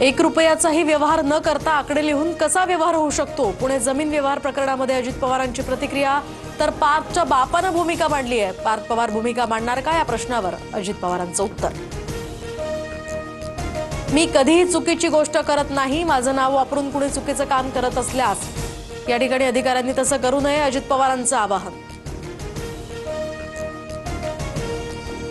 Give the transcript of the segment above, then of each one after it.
1 रुपयाचाही व्यवहार न करता आकडे लिहून कसा व्यवहार होऊ शकतो? पुणे जमीन व्यवहार प्रकरणामध्ये अजित पवारांची प्रतिक्रिया, तर पार्थच्या बापानं भूमिका मांडली आहे. पार्थ पवार भूमिका मांडणार का या प्रश्नावर अजित पवारांचं उत्तर. मी कधीही चुकीची गोष्ट करत नाही. माझं नाव वापरून कुणी चुकीचं काम करत असल्यास या ठिकाणी अधिकाऱ्यांनी तसं करू नये, अजित पवारांचं आवाहन.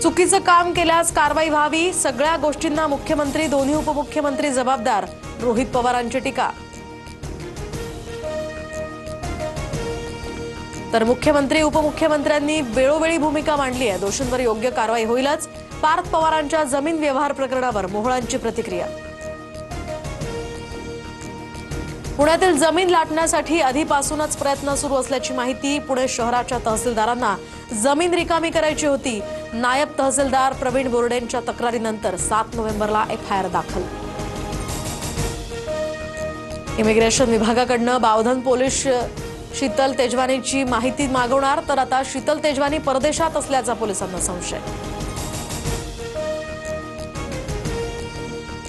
चुकीचं काम केल्यास कारवाई व्हावी. सगळ्या गोष्टींना मुख्यमंत्री, दोन्ही उपमुख्यमंत्री जबाबदार, रोहित पवारांची टीका. तर मुख्यमंत्री उपमुख्यमंत्र्यांनी वेळोवेळी भूमिका मांडली आहे. दोषींवर योग्य कारवाई होईलच. पार्थ पवारांच्या जमीन व्यवहार प्रकरणावर मोहोळांची प्रतिक्रिया. पुण्यातील जमीन लाटण्यासाठी आधीपासूनच प्रयत्न सुरू असल्याची माहिती. पुणे शहराच्या तहसीलदारांना जमीन रिकामी करायची होती. नायब तहसीलदार प्रवीण बोर्डेंच्या तक्रारीनंतर 7 नोव्हेंबरला एफआयआर दाखल. इमिग्रेशन विभागाकडनं बावधन पोलीस शीतल तेजवानीची माहिती मागवणार, तर आता शीतल तेजवानी परदेशात असल्याचा पोलिसांना संशय.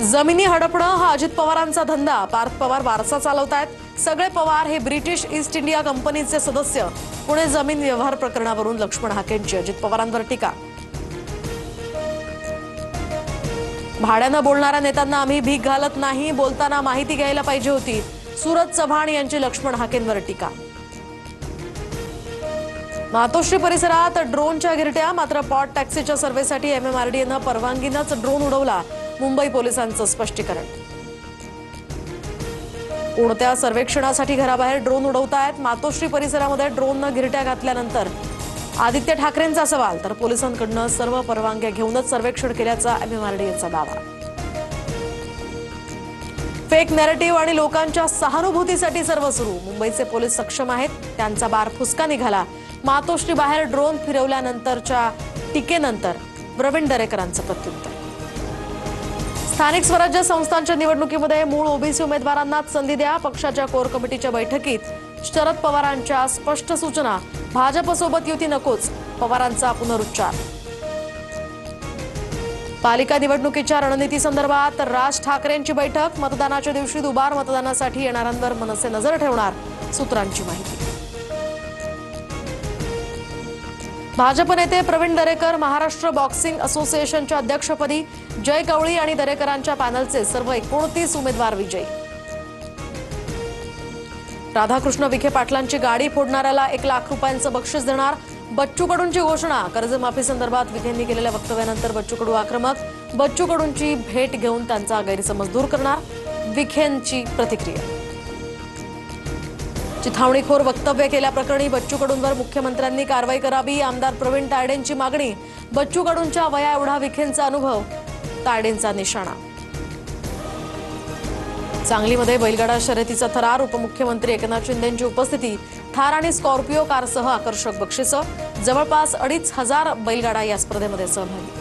जमिनी हडपणं हा अजित पवारांचा धंदा. पार्थ पवार वारसा चालवतायत. सगळे पवार हे ब्रिटिश ईस्ट इंडिया कंपनीचे सदस्य. पुणे जमीन व्यवहार प्रकरणावरून लक्ष्मण हाकेंची अजित पवारांवर टीका. भाड्यानं बोलणाऱ्या नेत्यांना आम्ही भीक घालत नाही. बोलताना माहिती घ्यायला पाहिजे होती. सूरज चव्हाण यांची लक्ष्मण हाकेंवर टीका. मातोश्री परिसरात ड्रोनच्या गिरट्या. मात्र पॉट टॅक्सीच्या सर्व्हेसाठी MMRDAनं परवानगीनंच ड्रोन उडवला. मुंबई पोलिसांचं स्पष्टीकरण. कोणत्या सर्वेक्षणासाठी घराबाहेर ड्रोन उडवतायत? मातोश्री परिसरामध्ये ड्रोननं गिरट्या घातल्यानंतर आदित्य ठाकरेंचा सवाल, तर पोलिसांकडून सर्व परवानग्या घेऊनच सर्वेक्षण केल्याचा MMRDAचा दावा. फेक नॅरेटिव्ह आणि लोकांच्या सहानुभूतीसाठी सर्व सुरू. मुंबईचे पोलीस सक्षम आहेत. त्यांचा बार फुसका निघाला. मातोश्री बाहेर ड्रोन फिरवल्यानंतरच्या टीकेनंतर प्रवीण दरेकरांचं प्रत्युत्तर. स्थानिक स्वराज्य संस्थांच्या निवडणुकीमध्ये मूळ ओबीसी उमेदवारांनाच संधी द्या. पक्षाच्या कोर कमिटीच्या बैठकीत शरद पवारांच्या स्पष्ट सूचना. भाजपसोबत युती नकोच, पवारांचा पुनरुच्चार. पालिका निवडणुकीच्या रणनीतीसंदर्भात राज ठाकरेंची बैठक. मतदानाच्या दिवशी दुबार मतदानासाठी येणाऱ्यांवर मनसे नजर ठेवणार, सूत्रांची माहिती. भाजप नेते प्रवीण दरेकर महाराष्ट्र बॉक्सिंग असोसिएशनच्या अध्यक्षपदी. जय कवळी आणि दरेकरांच्या पॅनलचे सर्व 29 उमेदवार विजयी. राधाकृष्ण विखे पाटलांची गाडी फोडणाऱ्याला 1 लाख रुपयांचं बक्षीस देणार. बच्चू कडूंची घोषणा. कर्जमाफी संदर्भात विखेंनी केलेल्या वक्तव्यानंतर बच्चू कडू आक्रमक. बच्चू कडूंची भेट घेऊन त्यांचा गैरसमज दूर करणार, विखेंची प्रतिक्रिया. चिथावणीखोर वक्तव्य केल्याप्रकरणी बच्चू कडूंवर मुख्यमंत्र्यांनी कारवाई करावी. आमदार प्रवीण तायडेंची मागणी. बच्चू कडूंच्या वया एवढा विखेंचा अनुभव, तायडेंचा निशाणा. सांगलीमध्ये बैलगाडा शर्यतीचा थरार. उपमुख्यमंत्री एकनाथ शिंदेंची उपस्थिती. थार आणि स्कॉर्पिओ कारसह आकर्षक बक्षिसं. जवळपास 2,500 बैलगाडा या स्पर्धेमध्ये सहभागी.